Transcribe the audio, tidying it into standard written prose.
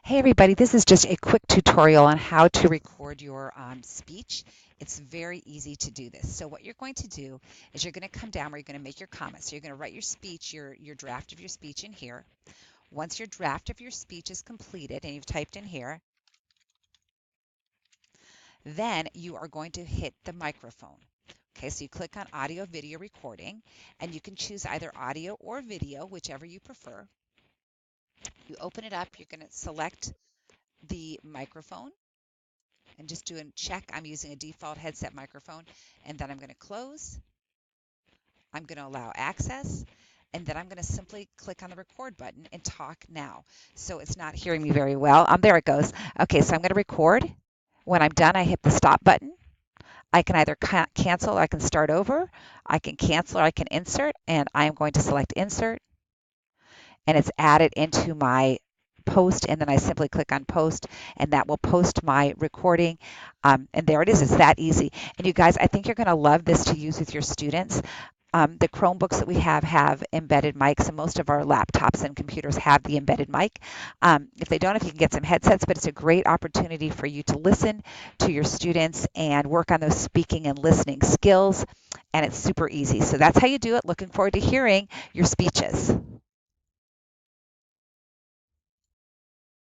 Hey everybody, this is just a quick tutorial on how to record your speech. It's very easy to do this. So what you're going to do is you're going to come down where you're going to make your comments. So you're going to write your speech, your draft of your speech in here. Once your draft of your speech is completed and you've typed in here, then you are going to hit the microphone. Okay, so you click on audio video recording and you can choose either audio or video, whichever you prefer. You open it up, you're going to select the microphone and just do a check. I'm using a default headset microphone, and then I'm going to close. I'm going to allow access, and then I'm going to simply click on the record button and talk now. So it's not hearing me very well. There it goes. Okay, so I'm going to record. When I'm done, I hit the stop button. I can either cancel or I can start over. I can cancel or I can insert, and I'm going to select insert, and it's added into my post, and then I simply click on post, and that will post my recording. And there it is. It's that easy. And you guys, I think you're going to love this to use with your students. The Chromebooks that we have embedded mics, and most of our laptops and computers have the embedded mic. If they don't, if you can get some headsets, but it's a great opportunity for you to listen to your students and work on those speaking and listening skills, and it's super easy. So that's how you do it. Looking forward to hearing your speeches.